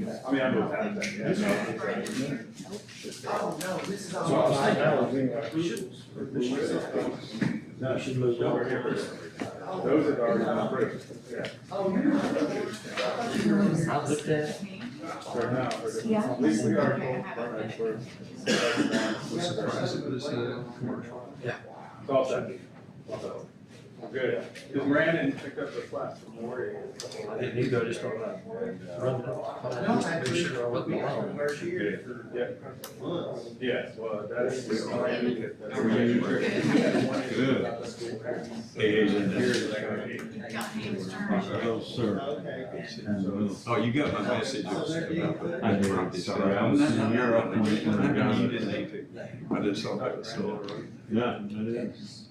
I mean, I'm with that, Oh, no, this is all. No, she moved over here. Those are already approved. Yeah. Oh, you're not. I looked at it. Right now, Yeah. we are. Yeah. It's all set. So, we're good. Because Brandon picked up the flash from Maury. I didn't either, I just thought I'd run it up. Make sure I wasn't alone. Yeah. Yes, well, that's. Good. Oh, sir. Oh, you got my message. I did. Sorry, I was in Europe and You didn't need to. I just saw that story. Yeah, it is.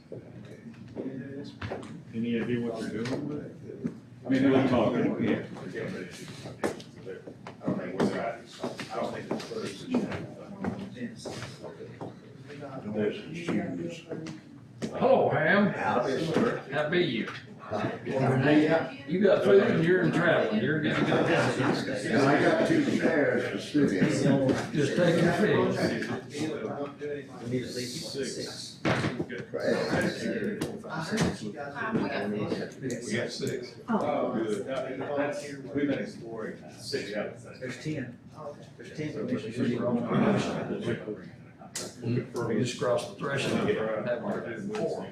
Any idea what they're doing with it? I mean, We'll they're talk. talking. Yeah. I don't think we're that. I don't think it's first. Hello, Ham. How be you? You got food and you're in travel. You're gonna go. And I got 2 pairs for students. Just take your fish. We got 6. Oh, good. That's, we've been exploring that. 6, yeah. There's 10. There's 10 permissions. We just crossed the threshold. Have our do more.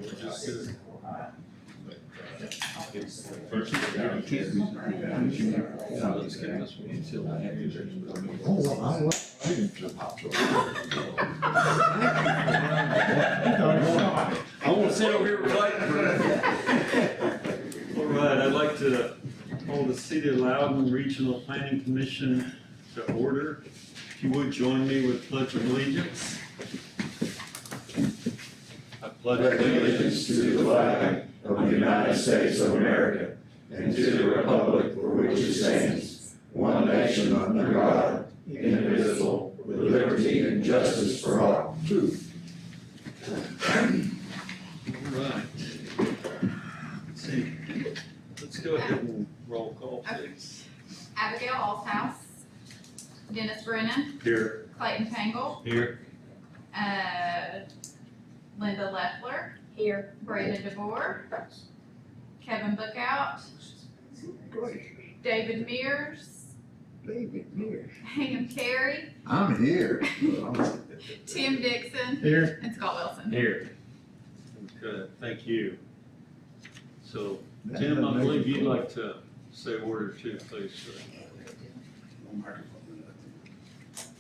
I won't sit over here writing for it. All right, I'd like to call the City of Loudon Regional Planning Commission to order. If you would join me with Pledge of Allegiance. I pledge Allegiance to the flag of the United States of America and to the republic for which it stands, one nation under God, indivisible, with liberty and justice for all. All right. Let's see. Let's go ahead and roll call, please. Abigail Allshouse, Dennis Brennan, Here. Clayton Tangle, Here. Linda Leffler. Here. Brandon DeVore, Kevin Bookout, David Mears, David here. Ham Carey, I'm here. Tim Dixon, Here. and Scott Wilson. Here. Good, thank you. So, Tim, I believe you'd like to say a word or two, please, sir.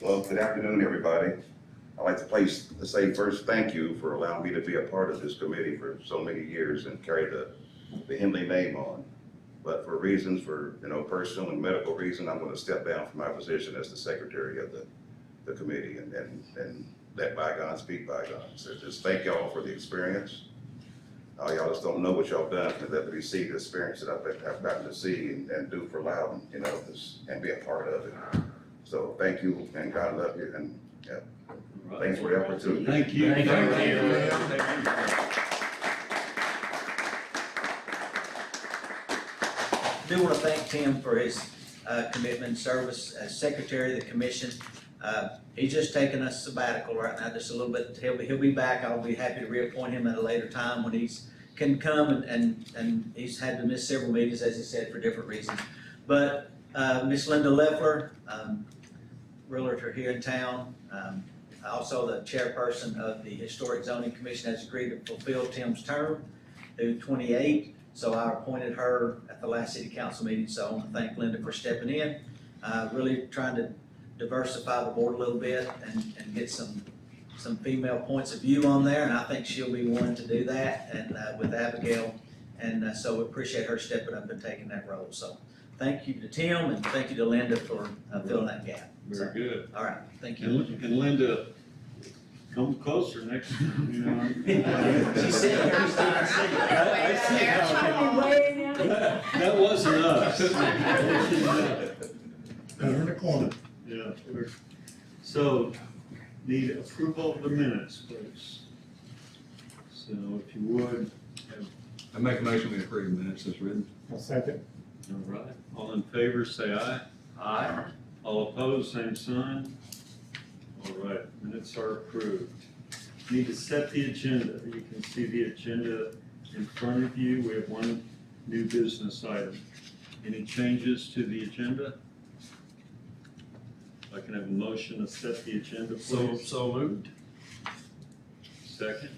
Well, good afternoon, everybody. I'd like to say first, thank you for allowing me to be a part of this committee for so many years and carry the Henley name on. But for reasons, personal and medical reason, I'm going to step down from my position as the secretary of the committee and let bygones be bygones. So just thank y'all for the experience. Y'all just don't know what y'all done to let me see the experience that I've gotten to see and do for Loudon, and be a part of it. So thank you, and God love you, and yeah, thanks for the opportunity. Thank you. Thank you. I do want to thank Tim for his commitment and service as secretary of the commission. He's just taking a sabbatical right now, just a little bit. He'll be back. I'll be happy to reappoint him at a later time when he's can come and he's had to miss several meetings, as he said, for different reasons. But Miss Linda Leffler, realtor here in town, also the chairperson of the Historic Zoning Commission, has agreed to fulfill Tim's term through 28. So I appointed her at the last city council meeting. So I want to thank Linda for stepping in, really trying to diversify the board a little bit and get some female points of view on there. And I think she'll be one to do that, and with Abigail. And so we appreciate her stepping up and taking that role. So thank you to Tim and thank you to Linda for filling that gap. Very good. All right, thank you. And Linda, come closer next time, you know. She said I see how that wasn't us. In the corner. Yeah. So, need approval of the minutes, please. So if you would. I make a motion we approve minutes as written. A second. All right. All in favor, say aye. Aye. All opposed, same sign. All right, minutes are approved. Need to set the agenda. You can see the agenda in front of you. We have one new business item. Any changes to the agenda? I can have a motion to set the agenda, please. So moved. Second?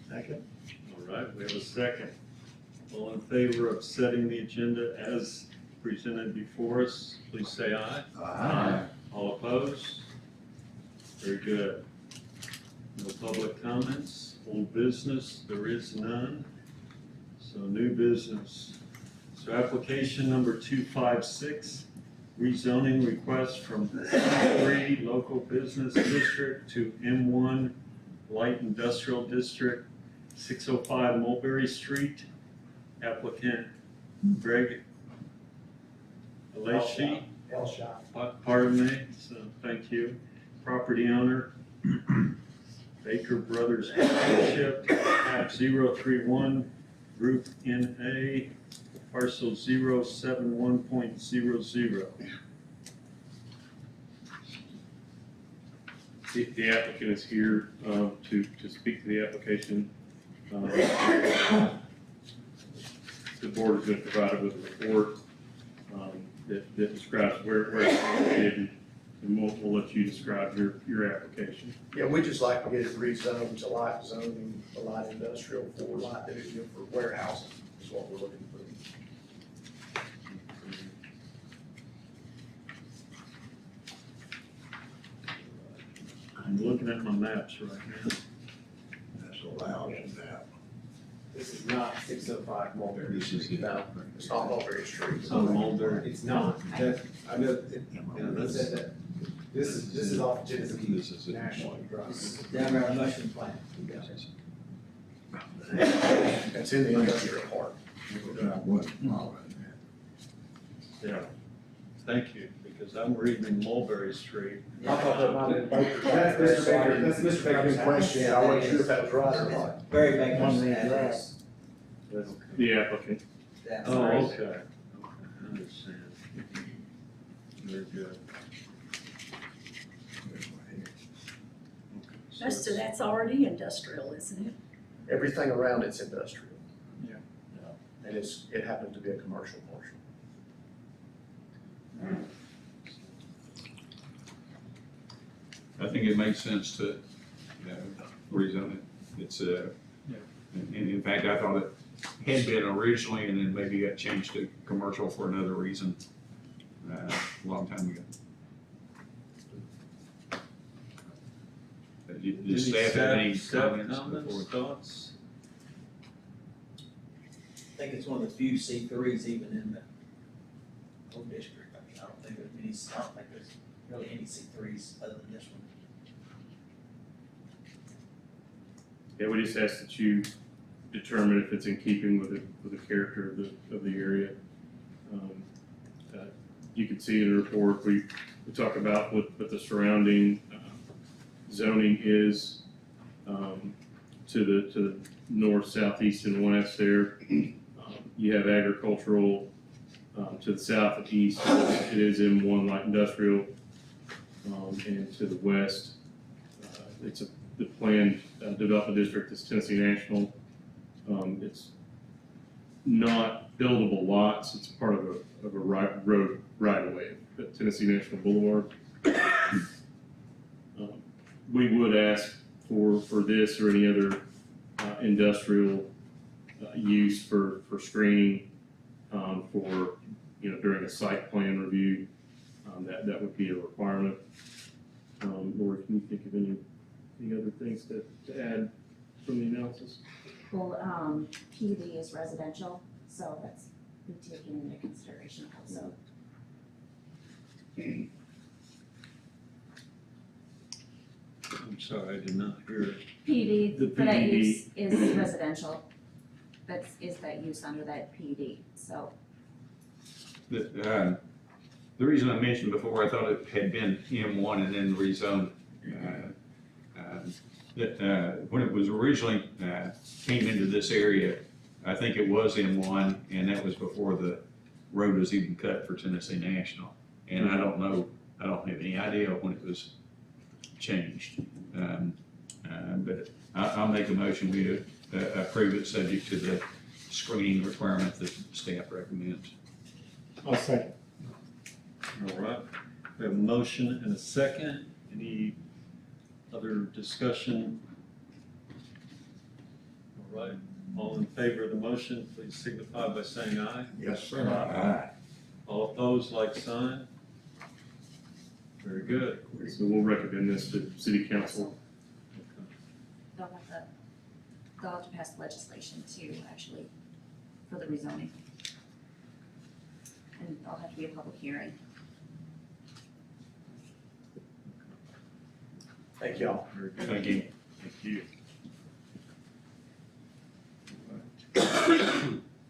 Second. All right, we have a second. All in favor of setting the agenda as presented before us, please say aye. Aye. All opposed? Very good. No public comments. Old business, there is none. So new business. So application number 256, rezoning request from C3 Local Business District to M1 Light Industrial District, 605 Mulberry Street. Applicant Greg Alashi. Pardon me, so thank you. Property owner, Baker Brothers Partnership, map 031, group NA, parcel 071.00. The applicant is here to speak to the application. The board has been provided with a report that describes where it's located, and we'll let you describe your application. Yeah, we just like to get it rezoned to light zoning, a light industrial for light duty and for warehousing is what we're looking for. I'm looking at my maps right now. That's allowed in that. This is not 605 Mulberry Street. No, it's not Mulberry Street. It's on Mulberry. It's not. That, I know, it that's- said that. This is off Genesee This is it. National Drive. Down around Mushroom Plant. That's in the industrial park. Yeah, thank you, because I'm reading Mulberry Street. I thought that might have been Baker. That's Mr. Baker's question. I wasn't sure if that was right or not. Very big address. The applicant. That's Oh, right. okay. Okay, I understand. Very good. Okay, so So that's already industrial, isn't it? Everything around it's industrial. Yeah. And it happens to be a commercial portion. I think it makes sense to rezone it. It's, and in fact, I thought it had been originally and then maybe got changed to commercial for another reason, a long time ago. Does staff have any comments before? Thoughts? I think it's one of the few C3s even in the whole district. I mean, I don't think there's really any C3s other than this one. Yeah, we just ask that you determine if it's in keeping with the character of the area. You can see in the report, we talk about what the surrounding zoning is to the north, south, east, and west there. You have agricultural to the south and east. It is M1 light industrial, and to the west, it's the planned development district is Tennessee National. It's not buildable lots. It's part of a road right of way at Tennessee National Boulevard. We would ask for this or any other industrial use for screening for, during a site plan review. That would be a requirement. Or can you think of any other things to add from the analysis? Well, PUD is residential, so that's be taken into consideration also. I'm sorry, I did not hear it. PUD The for that PUD. use is residential. Is that use under that PUD, so. The reason I mentioned before, I thought it had been M1 and then rezoned. When it was originally came into this area, I think it was M1, and that was before the road was even cut for Tennessee National. and I don't have any idea when it was changed. But I'll make a motion, we approve it subject to the screening requirement that staff recommends. I'll second. All right, we have a motion and a second. Any other discussion? All right, all in favor of the motion, please signify by saying aye. Yes, sir. All opposed, like sign. Very good. So we'll recommend this to city council. They'll have to pass legislation too, actually, for the rezoning. And there'll have to be a public hearing. Thank y'all. Very good. Thank you. Thank you.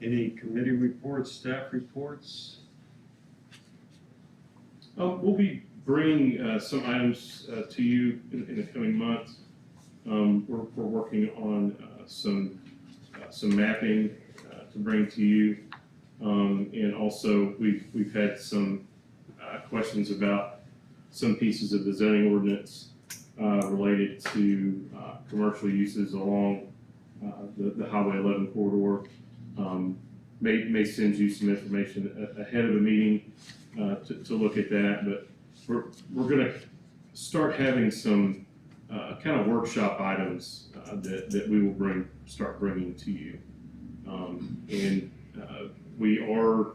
Any committee reports, staff reports? We'll be bringing some items to you in the coming months. We're working on some mapping to bring to you. And also, we've had some questions about some pieces of the zoning ordinance related to commercial uses along the Highway 11 corridor. May send you some information ahead of the meeting to look at that, but we're gonna start having some kind of workshop items that we will start bringing to you. And we are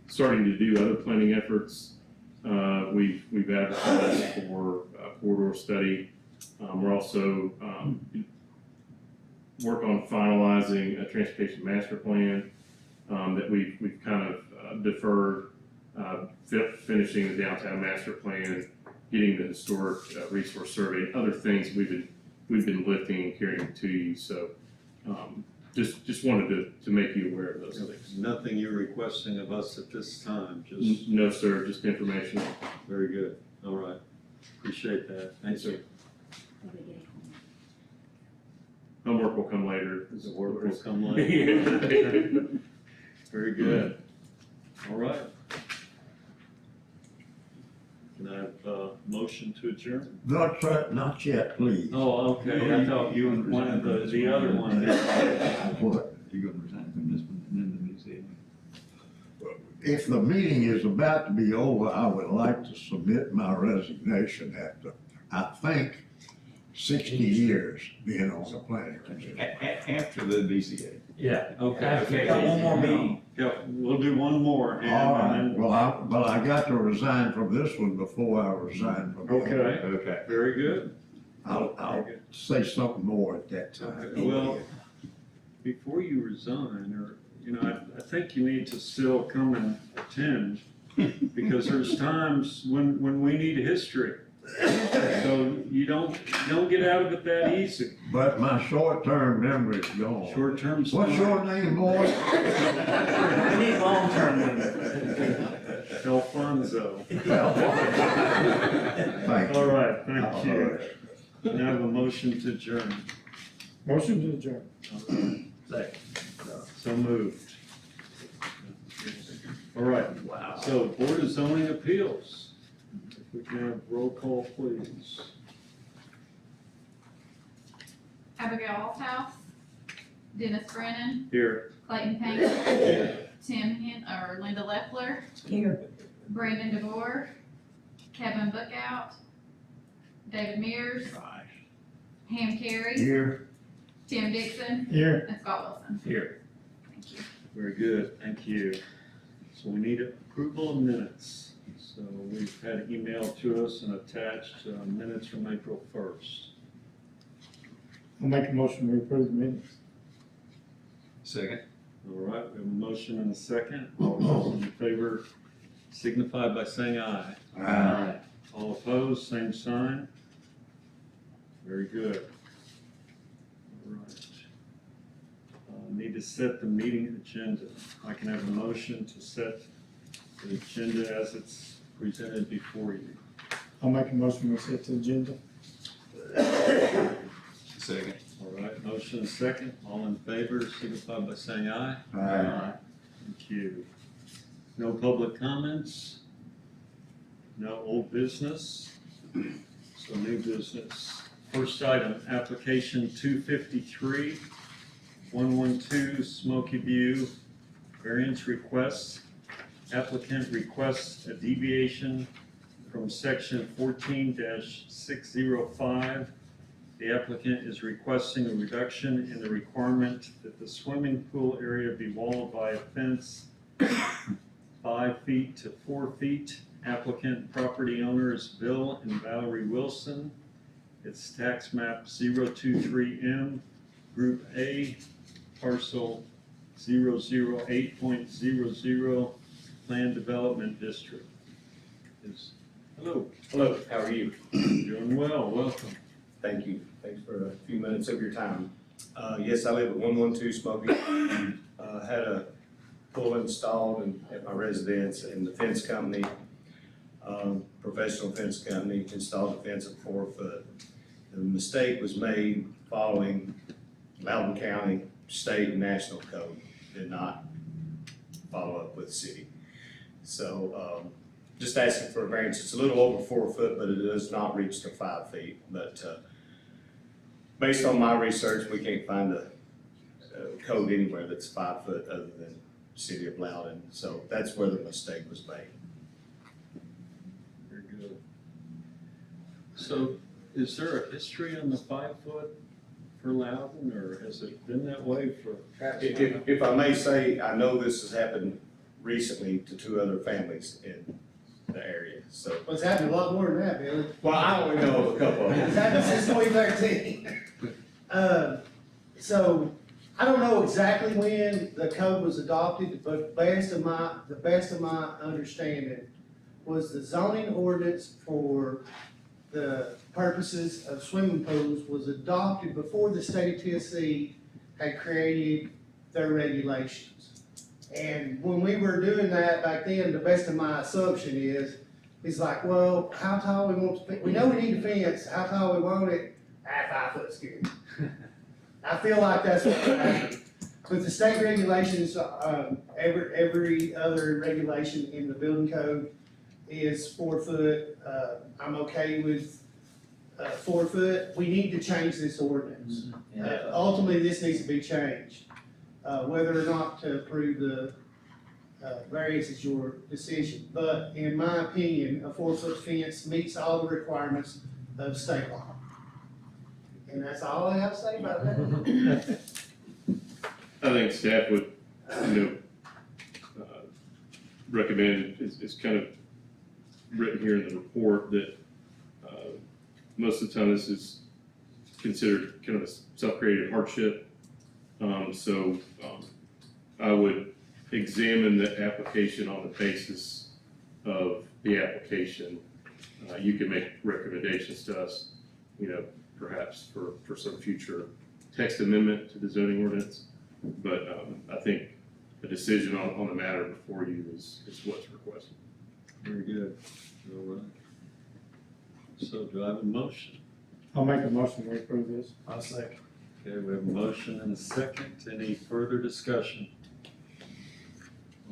starting to do other planning efforts. We've advertised for a corridor study. We're also work on finalizing a transportation master plan that we've kind of deferred, finishing the downtown master plan, getting the historic resource survey, and other things we've been lifting and carrying to you. So just wanted to make you aware of those things. Nothing you're requesting of us at this time, just No, sir, just information. very good. All right, appreciate that. Thanks, sir. They'll be getting home. Homework will come later. The work will come later. Very good. All right. Can I have a motion to adjourn? Not yet, please. Oh, okay, I thought you wanted the other one. What? You're gonna resign from this one and then the museum. If the meeting is about to be over, I would like to submit my resignation after, I think, 60 years being on the planning commission. After the BCA. Yeah. Okay. Got one more meeting. Yeah, we'll do one more. All and right, then- well, I got to resign from this one before I resign from the other. Okay, Okay. very good. I'll say something more at that time. Well, before you resign, or, I think you need to still come and attend, because there's times when we need history. So you don't get out of it that easy. But my short-term memory is gone. Short term. What's your name, boy? We need long-term memory. Alfonso. Thank you. All right, thank All you. right. Now I have a motion to adjourn. Motion to adjourn. So moved. All right. Wow. So Board of Zoning Appeals. If we can have roll call, please. Abigail Althouse, Dennis Brennan, Here. Clayton Payne, Linda Leffler, Here. Brandon DeVore, Kevin Bookout, David Mears, Ham Carey, Here. Tim Dixon, Here. and Scott Wilson. Here. Thank you. Very good, thank you. So we need approval of minutes. So we've had emailed to us and attached minutes from April 1st. I'll make a motion to approve the minutes. Second. All right, we have a motion and a second. All those in favor signify by saying aye. Aye. All opposed, same sign. Very good. All right. Need to set the meeting agenda. I can have a motion to set the agenda as it's presented before you. I'll make a motion to set the agenda. Second. All right, motion and second. All in favor signify by saying aye. Aye. Thank you. No public comments? No old business, so new business. First item, application 253, 112 Smoky View, variance request. Applicant requests a deviation from section 14-605. The applicant is requesting a reduction in the requirement that the swimming pool area be walled by a fence 5 feet to 4 feet. Applicant property owner is Bill and Valerie Wilson. It's tax map 023M, Group A, parcel 008.00, Land Development District. Hello. Hello, how are you? Doing well, welcome. Thank you. Thanks for a few minutes of your time. Yes, I live at 112 Smoky. Had a pool installed at my residence, and the fence company, professional fence company, installed a fence at 4 foot. The mistake was made following Loudon County state and national code, did not follow up with city. So, just asking for a variance. It's a little over 4 foot, but it does not reach to 5 feet. But based on my research, we can't find a code anywhere that's 5 foot other than the city of Loudon. So that's where the mistake was made. Very good. So is there a history on the 5 foot for Loudon, or has it been that way for? If I may say, I know this has happened recently to 2 other families in the area, so. Well, it's happened a lot more than that, Billy. Well, I only know of a couple of It's them. happened since 2013. So I don't know exactly when the code was adopted, but the best of my understanding was the zoning ordinance for the purposes of swimming pools was adopted before the state of Tennessee had created their regulations. And when we were doing that back then, the best of my assumption is like, well, how tall we want to, we know we need a fence, how tall we want it, 5 foot's good. I feel like that's what happened. With the state regulations, every other regulation in the building code is 4 foot. I'm okay with 4 foot. We need to change this ordinance. Ultimately, this needs to be changed. Whether or not to approve the variance is your decision. But in my opinion, a 4 foot fence meets all the requirements of state law. And that's all I have to say about that. I think staff would, recommend, it's kind of written here in the report that, most of the time this is considered kind of a self-created hardship. I would examine the application on the basis of the application. You can make recommendations to us, perhaps for some future text amendment to the zoning ordinance. But I think a decision on the matter before you is what's requested. Very good. All right. So do I have a motion? I'll make a motion to approve this. I'll second. Okay, we have a motion and a second. Any further discussion?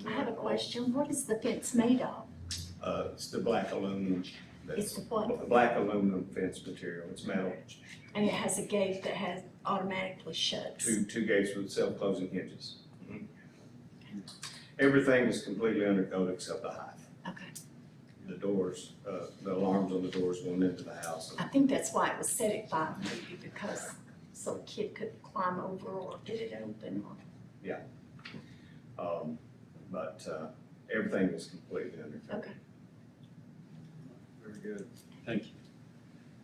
I have a question. What is the fence made of? It's the black aluminum, It's the what? the black aluminum fence material. It's metal. And it has a gate that has automatically shuts. Two gates with self-closing hinges. Everything is completely under code except the height. Okay. The doors, the alarms on the doors going into the house. I think that's why it was set at 5 maybe, because so a kid could climb over or get it open or. But everything is completely under code. Okay. Very good. Thank you.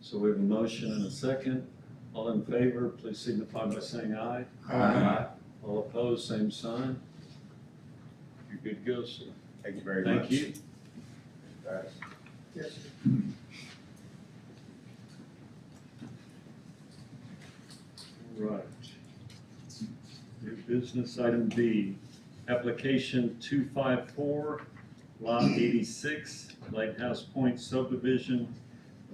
So we have a motion and a second. All in favor, please signify by saying aye. Aye. All opposed, same sign. You're good to go, sir. Thank you very much. Thank you. Yes, All right. New business item B, application 254, lot 86, Lighthouse Point subdivision,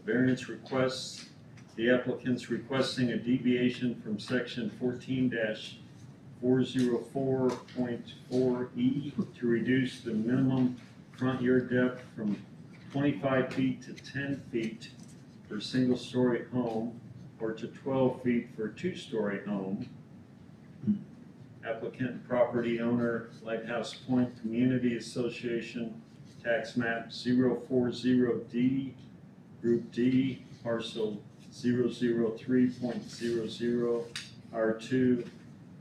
variance requests. The applicant's requesting a deviation from section 14-404.4E to reduce the minimum front yard depth from 25 feet to 10 feet for a single-story home, or to 12 feet for a two-story home. Applicant property owner, Lighthouse Point Community Association, tax map 040D, Group D, parcel 003.00 R2.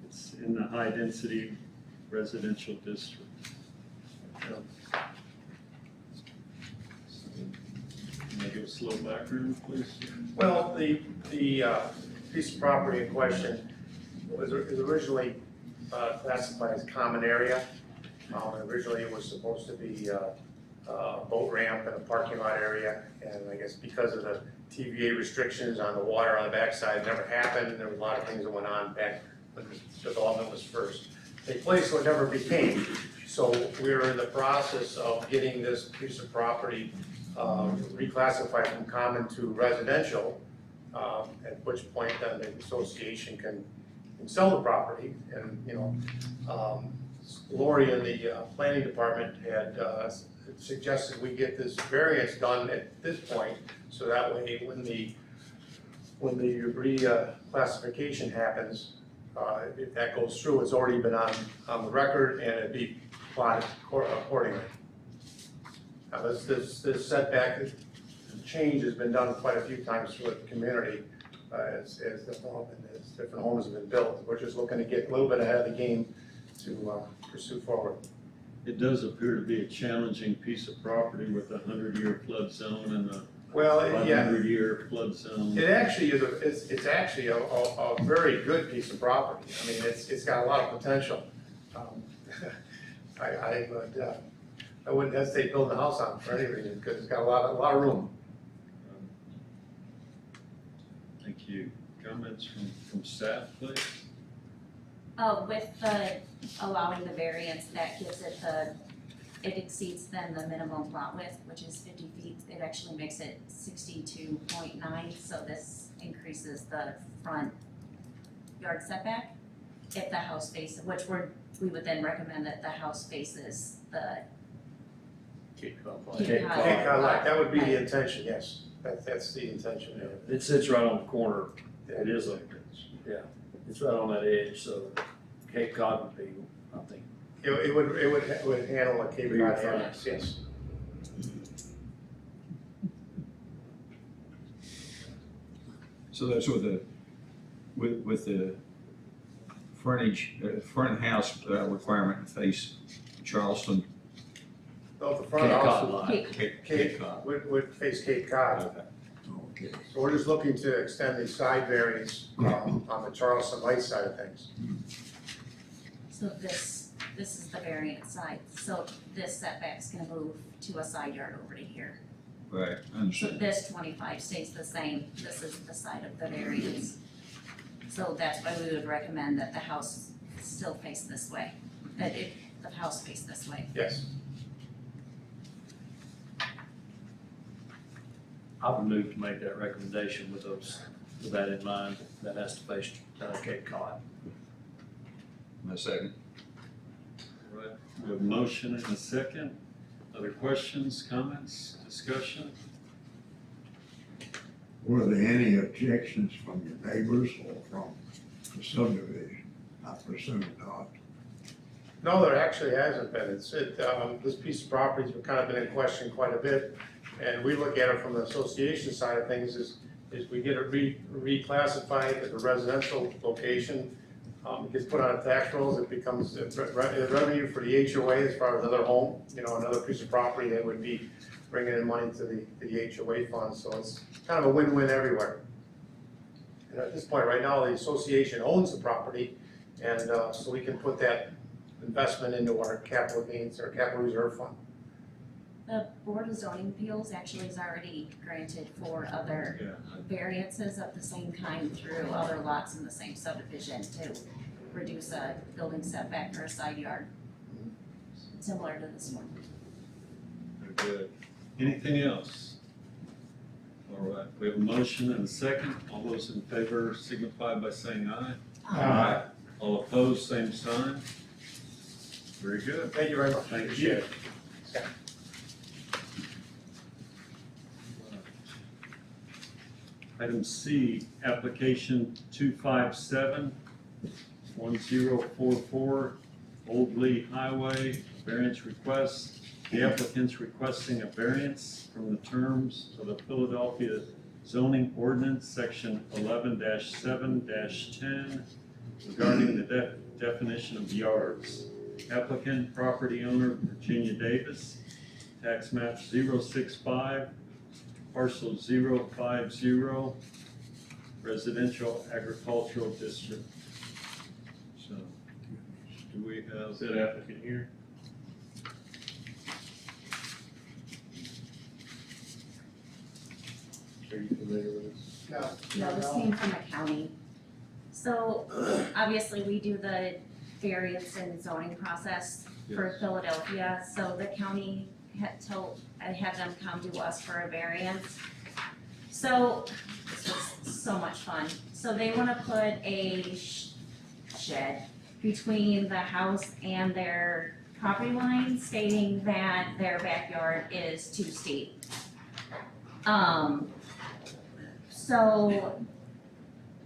It's in the high-density residential district. Can I give a slow background, please? Well, the piece of property in question was originally classified as common area. Originally, it was supposed to be a boat ramp and a parking lot area, and I guess because of the TVA restrictions on the water on the backside, it never happened. There were a lot of things that went on back when the development was first taking place, so it never became. So we're in the process of getting this piece of property reclassified from common to residential, at which point then the association can sell the property. And, you know, Lori in the planning department had suggested we get this variance done at this point, so that way when the reclassification happens, if that goes through, it's already been on the record and it'd be plotted accordingly. Now, this setback change has been done quite a few times through the community as different homes have been built. We're just looking to get a little bit ahead of the game to pursue forward. It does appear to be a challenging piece of property with a 100-year flood zone and a Well, yeah, 100-year flood zone. it actually is. It's actually a very good piece of property. I mean, it's got a lot of potential. I wouldn't hesitate building a house on it for any reason because it's got a lot of room. Thank you. Comments from staff, please? With the allowing the variance, that gives it it exceeds then the minimum lot width, which is 50 feet. It actually makes it 62.9, so this increases the front yard setback if the house faces, which we would then recommend that the house faces the Cape Cod lot, that would be the intention, yes. That's the intention. It sits right on the corner. It is it's right on that edge, so Cape Cod would be, I think. It would handle a Cape Cod annex, yes. So that's with the frontage, front house requirement to face Charleston. No, the front Cape house Cod line. Cape Cod. would face Cape Cod. Okay. So we're just looking to extend the side variance on the Charleston Light side of things. So this is the variance side, so this setback's gonna move to a side yard over to here. Right, I So understand. this 25 stays the same, this is the side of the variance. So that's why we would recommend that the house still face this way, that the house face this way. Yes. I would move to make that recommendation with that in mind, that has to face Cape Cod. A second. All right, we have a motion and a second. Other questions, comments, discussion? Were there any objections from your neighbors or from the subdivision? I presume not. No, there actually hasn't been. This piece of property's kind of been in question quite a bit. And we look at it from the association side of things is we get it reclassified as a residential location. It gets put on tax rolls, it becomes revenue for the HOA as far as another home, another piece of property that would be bringing in money to the HOA fund. So it's kind of a win-win everywhere. And at this point, right now, the association owns the property, and so we can put that investment into our capital gains or capital reserve fund. The Board of Zoning Appeals actually has already granted 4 other variances of the same kind through other lots in the same subdivision to reduce a building setback or a side yard, similar to this one. Very good. Anything else? All right, we have a motion and a second. All those in favor signify by saying aye. Aye. All opposed, same sign. Very good. Thank you very much. Thank you. Item C, application 257-1044, Old Lee Highway, variance request. The applicant's requesting a variance from the terms of the Philadelphia zoning ordinance, section 11-7-10, regarding the definition of yards. Applicant, property owner, Virginia Davis, tax map 065, parcel 050, residential agricultural district. So, do we have? Is that applicant here? Are you familiar with this? No, this came from the county. So obviously, we do the variance and zoning process for Yes. Philadelphia, so the county had them come to us for a variance. So this was so much fun. So they wanna put a shed between the house and their property line, stating that their backyard is too steep. So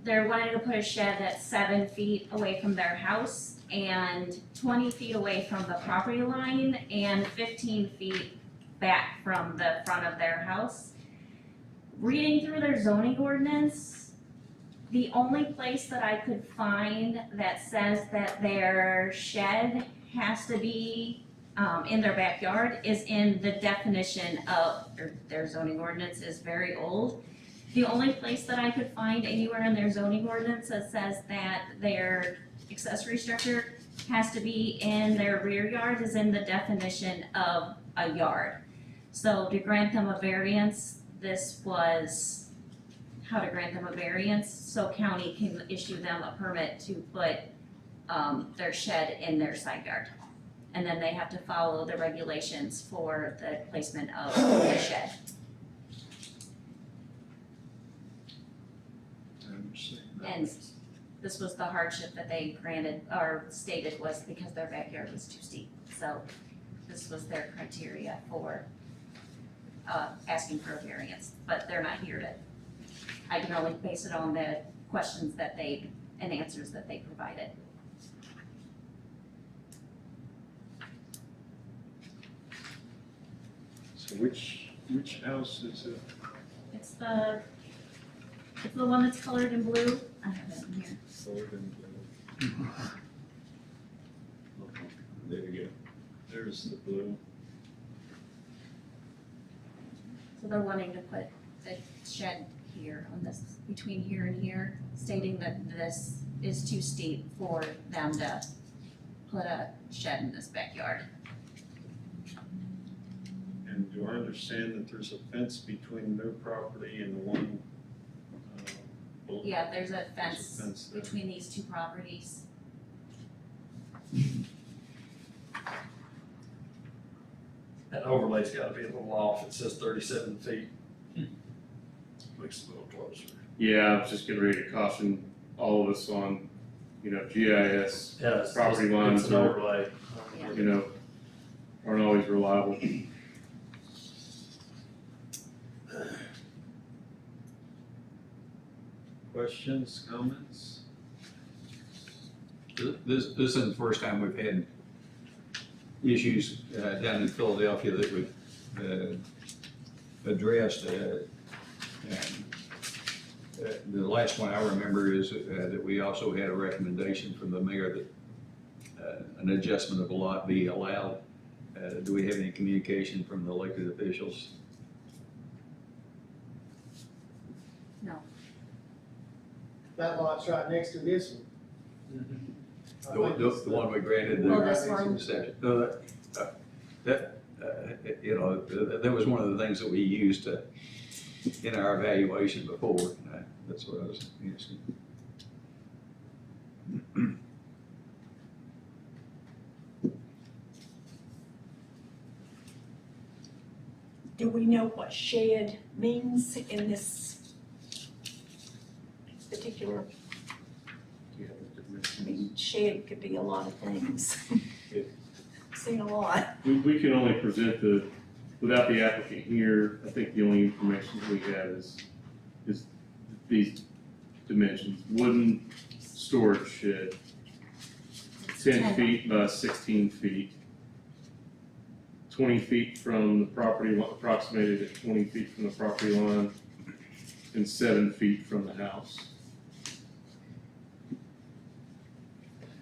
they're wanting to put a shed that's 7 feet away from their house and 20 feet away from the property line and 15 feet back from the front of their house. Reading through their zoning ordinance, the only place that I could find that says that their shed has to be in their backyard is in the definition of, their zoning ordinance is very old. The only place that I could find anywhere in their zoning ordinance that says that their accessory structure has to be in their rear yard is in the definition of a yard. So to grant them a variance, this was how to grant them a variance, so county can issue them a permit to put their shed in their side yard. And then they have to follow the regulations for the placement of the shed. And this was the hardship that they granted or stated was because their backyard was too steep. So this was their criteria for asking for a variance, but they're not here to, I can only base it on the questions that and answers that they provided. So which house is it? It's the one that's colored in blue. I have it in here. Colored in blue. There you go. There's the blue. So they're wanting to put the shed here on this, between here and here, stating that this is too steep for them to put a shed in this backyard. And do I understand that there's a fence between their property and the one? Yeah, there's a There's fence a fence there. between these two properties. That overlay's gotta be a little off, it says 37 feet. Looks a little closer. Yeah, I was just getting ready to caution all of us on, GIS, Yeah, it's Property just- lines It's an are- overlay. Yeah. Aren't always reliable. Questions, comments? This isn't the first time we've had issues down in Philadelphia that we've addressed. The last one I remember is that we also had a recommendation from the mayor that an adjustment of a lot be allowed. Do we have any communication from the elected officials? That lot's right next to this one. The one we granted Well, the this one, exception. No, that was one of the things that we used in our evaluation before. That's what I was asking. Do we know what shed means in this particular, I mean, shed could be a lot of things. Seen a lot. We can only present without the applicant here, I think the only information we have is these dimensions, wooden storage shed, 10 feet by 16 feet. 20 feet from the property, approximated at 20 feet from the property line, and 7 feet from the house.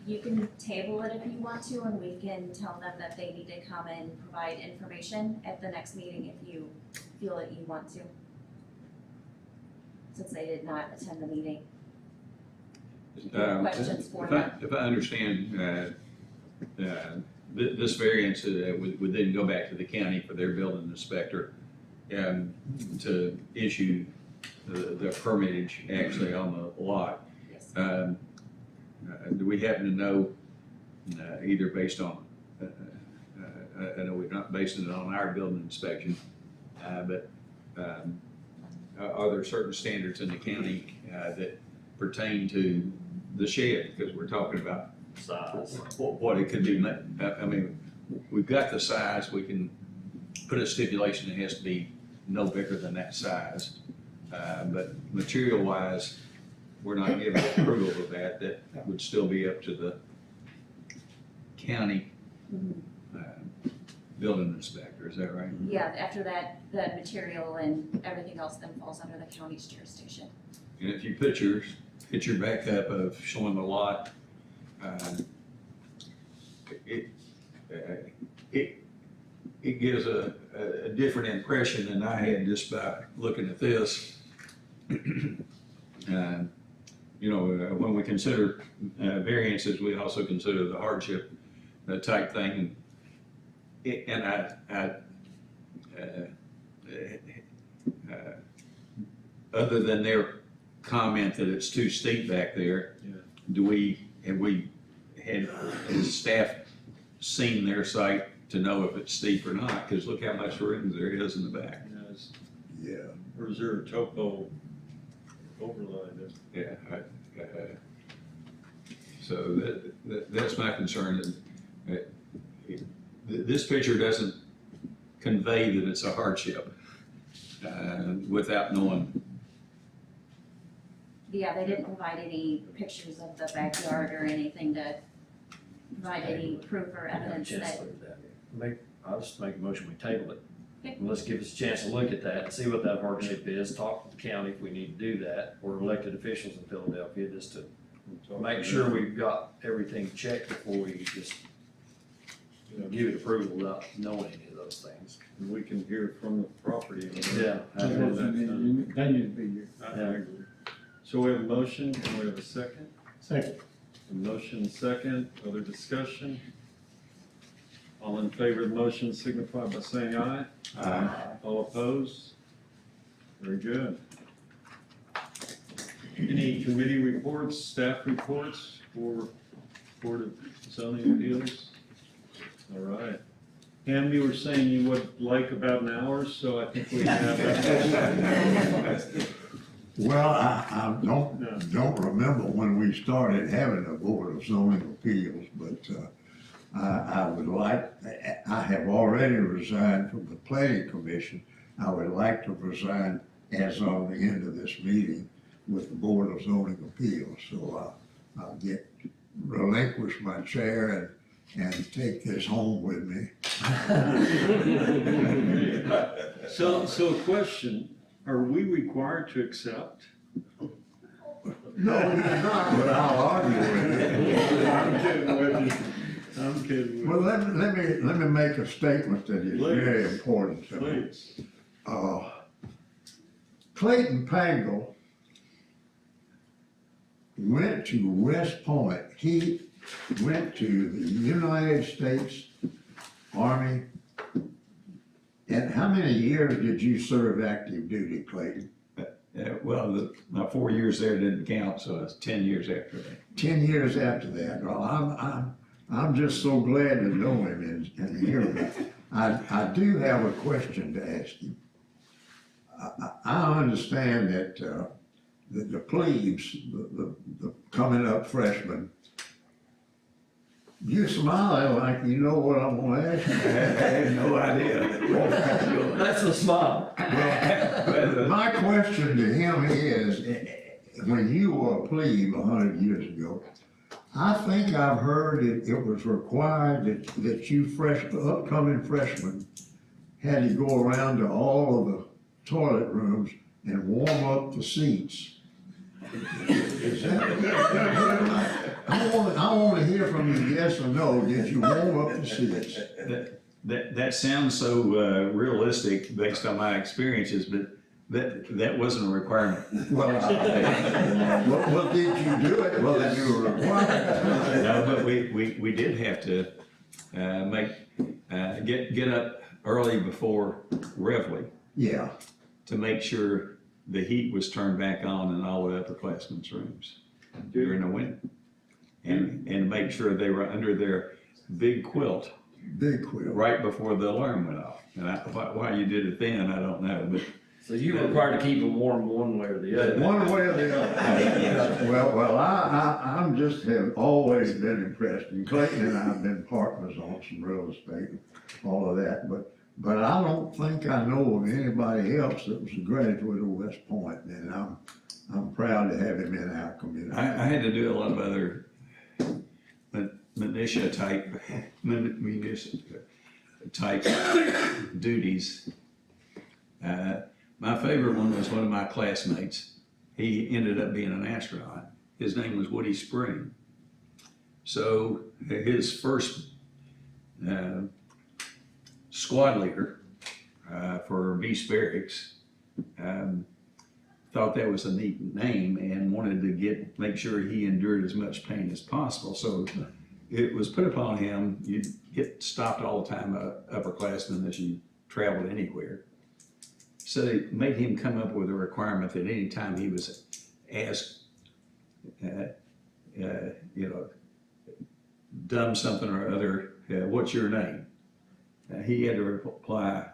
You can table it if you want to, and we can tell them that they need to come and provide information at the next meeting if you feel that you want to. Since they did not attend the meeting. Questions for them? If I understand, this variance would then go back to the county for their building inspector to issue the permittage actually on the lot. Yes. Do we happen to know, either based on, I know we're not basing it on our building inspection, but are there certain standards in the county that pertain to the shed? Because we're talking about Size. what it could be. I mean, we've got the size, we can put a stipulation, it has to be no bigger than that size. But material-wise, we're not given approval of that. That would still be up to the county building inspector, is that right? Yeah, after that, the material and everything else then falls under the county's jurisdiction. And if you picture back up of showing the lot, it gives a different impression than I had just by looking at this. When we consider variances, we also consider the hardship type thing. Other than their comment that it's too steep back there, has staff seen their site to know if it's steep or not? Because look how much room there is in the back. Yeah. Or is there a topo overlay there? Yeah. So that's my concern. This picture doesn't convey that it's a hardship without knowing. Yeah, they didn't provide any pictures of the backyard or anything to provide any proof or evidence that. I'll just make a motion, we table it. Okay. And let's give us a chance to look at that and see what that hardship is, talk to the county if we need to do that, or elected officials in Philadelphia, just to make sure we've got everything checked before we just, give it approval without knowing any of those things. And we can hear from the property owner. Yeah. They need to be here. I agree. So we have a motion, and we have a second? Second. A motion, second, other discussion? All in favor of the motion signify by saying aye. Aye. All opposed? Very good. Any committee reports, staff reports for Board of Zoning Appeals? All right. Pam, you were saying you would like about an hour, so I think we have. Well, I don't remember when we started having a Board of Zoning Appeals, but I would like, I have already resigned from the Planning Commission. I would like to resign as of the end of this meeting with the Board of Zoning Appeals. So I'll relinquish my chair and take this home with me. So question, are we required to accept? No, you're not, but I'll argue with you. I'm kidding with you. I'm kidding with Well, let me make a statement that is very important to me. Please. Clayton Pangle went to West Point. He went to the United States Army. And how many years did you serve active duty, Clayton? My 4 years there didn't count, so it's 10 years after that. 10 years after that. Well, I'm just so glad to know him and hear about it. I do have a question to ask you. I understand that the plebes, the coming up freshmen, You smiling like you know what I'm gonna ask you. I had no idea. That's a smile. Well, my question to him is, when you were a plebe 100 years ago, I think I've heard it was required that you upcoming freshmen had to go around to all of the toilet rooms and warm up the seats. Is that I want to hear from you, yes or no, did you warm up the seats? That sounds so realistic based on my experiences, but that wasn't a requirement. Well, well, did you do it? Well, then you were required. No, but we did have to get up early before Reveille Yeah, to make sure the heat was turned back on in all the upperclassmen's rooms during the winter. And make sure they were under their big quilt big quill. right before the alarm went off. And why you did it then, I don't know, but So you were required to keep them warm one way or the other. One way or the other. Well, I'm just have always been impressed, and Clayton and I have been partners on some real estate, and all of that, but I don't think I know of anybody else that was a graduate of West Point, and I'm proud to have him in our community. I had to do a lot of other minutia type duties. My favorite one was one of my classmates. He ended up being an astronaut. His name was Woody Spring. So his first squad leader for Beast Barracks thought that was a neat name and wanted to make sure he endured as much pain as possible. So it was put upon him, you'd get stopped all the time, upperclassmen, as you traveled anywhere. So they made him come up with a requirement that any time he was asked, dumb something or other, what's your name? He had to reply,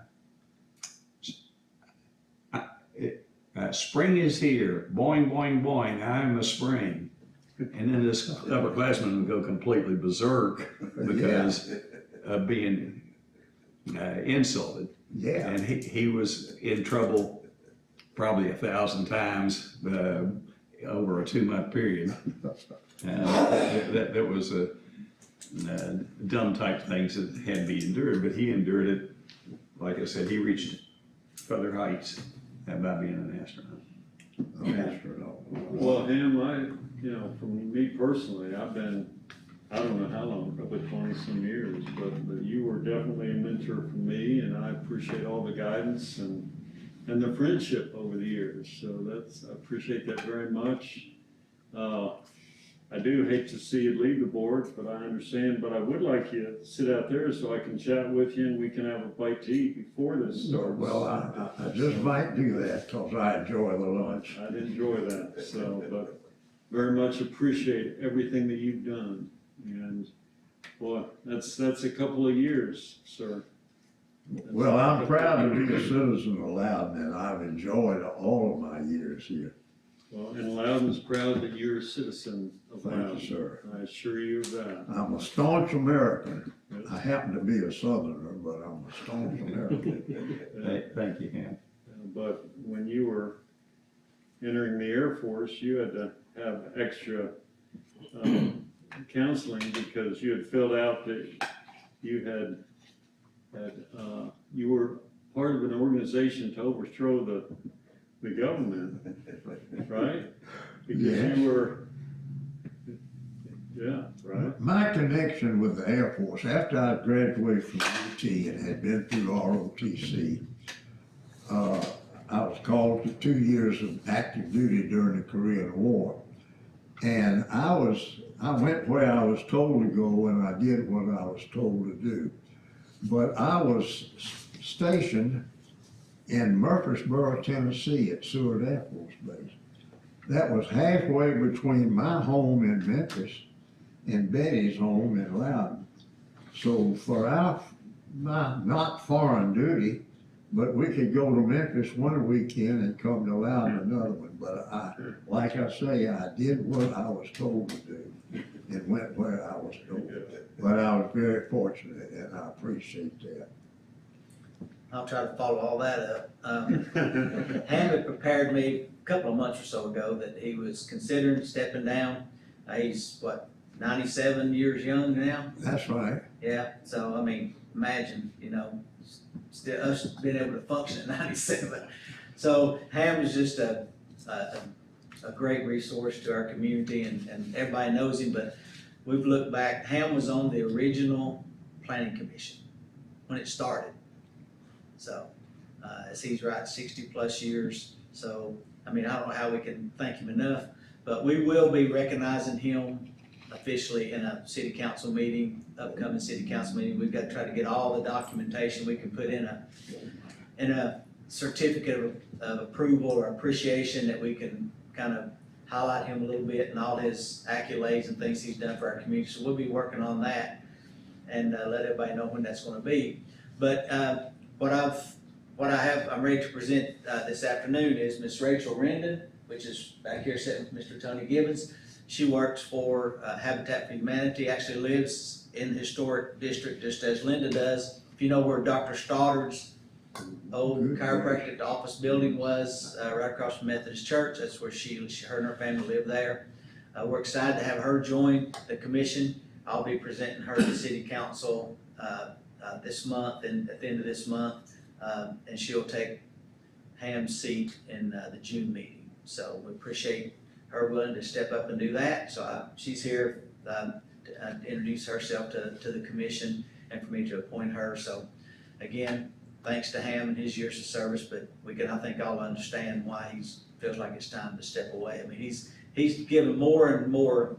spring is here, boing, boing, boing, I'm a spring. And then this upperclassman would go completely berserk because of being insulted. Yeah. And he was in trouble probably 1,000 times over a 2-month period. That was a dumb type things that had to be endured, but he endured it. Like I said, he reached further heights by being an astronaut. Well, Ham, for me personally, I've been, I don't know how long, probably 20-some years, but you were definitely a mentor for me, and I appreciate all the guidance and the friendship over the years. So I appreciate that very much. I do hate to see you leave the board, but I understand, but I would like you to sit out there so I can chat with you and we can have a bite to eat before this starts. Well, I just might do that because I enjoy the lunch. I'd enjoy that, but very much appreciate everything that you've done. And, boy, that's a couple of years, sir. Well, I'm proud to be a citizen of Loudon, and I've enjoyed all of my years here. Well, and Loudon's proud that you're a citizen of Loudon. Thank you, sir. I assure you of that. I'm a staunch American. I happen to be a Southerner, but I'm a staunch American. Thank you, Ham. But when you were entering the Air Force, you had to have extra counseling because you had filled out that you you were part of an organization to overthrow the government, right? Because you were, yeah, right? My connection with the Air Force, after I graduated from UT and had been through ROTC, I was called to 2 years of active duty during the Korean War. And I went where I was told to go and I did what I was told to do. But I was stationed in Murfreesboro, Tennessee at Seward Air Force Base. That was halfway between my home in Memphis and Betty's home in Loudon. So for my not foreign duty, but we could go to Memphis one weekend and come to Loudon another one. But like I say, I did what I was told to do. it went where I was going. But I was very fortunate, and I appreciate that. I'll try to follow all that up. Ham had prepared me a couple of months or so ago that he was considering stepping down. He's, what, 97 years young now? That's right. Yeah, so, I mean, imagine, you know, still us being able to function at 97. So Ham is just a great resource to our community, and everybody knows him, but we've looked back, Ham was on the original planning commission when it started. So, as he's right, 60+ years, so, I mean, I don't know how we can thank him enough, but we will be recognizing him officially in a city council meeting, upcoming city council meeting. We've got to try to get all the documentation we can put in a certificate of approval or appreciation that we can kind of highlight him a little bit and all his accolades and things he's done for our community. So we'll be working on that and let everybody know when that's gonna be. But I'm ready to present this afternoon is Miss Rachel Rendon, which is back here sitting with Mr. Tony Gibbons. She works for Habitat for Humanity, actually lives in the historic district just as Linda does. If you know where Dr. Stoddard's old chiropractic office building was, right across from Methodist Church, that's where her and her family live there. We're excited to have her join the commission. I'll be presenting her to city council this month and at the end of this month, and she'll take Ham's seat in the June meeting. So we appreciate her willing to step up and do that. So she's here to introduce herself to the commission and for me to appoint her. So again, thanks to Ham and his years of service, but we can, I think, all understand why he feels like it's time to step away. I mean, he's given more and more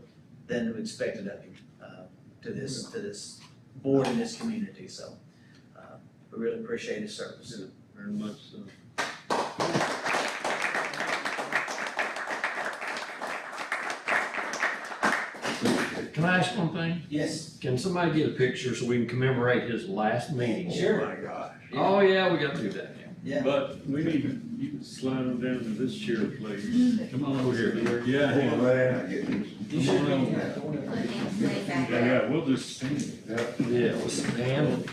than we expected of him to this board and this community. So we really appreciate his service. Yeah, very much so. Can I ask one thing? Yes. Can somebody get a picture so we can commemorate his last meeting? Sure. Oh, my gosh. Oh, yeah, we gotta do that now. Yeah. But we need, you can slide them down to this chair, please. Come on over here. Yeah, Oh, Ham. man. You should Come on be. Yeah, we'll just stand. Yeah, let's stand.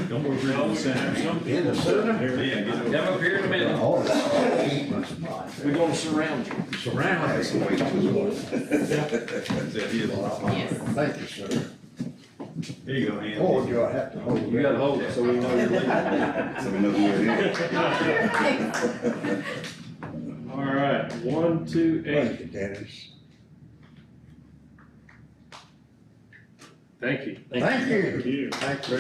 Don't worry about the sound. Some people sit here. Yeah, get over. Come up here in a minute. Oh, that's keep my spot. We're gonna surround you. Surround us. Yes. Thank you, sir. There you go, Ham. Oh, do I have to hold it? You gotta hold it so we know you're leaving. So we know who it is. All right, 1, 2, 8. Thank you, Dennis. Thank you. Thank you. Thank you. Thank you.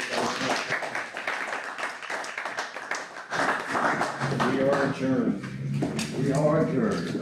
We are adjourned. We are adjourned.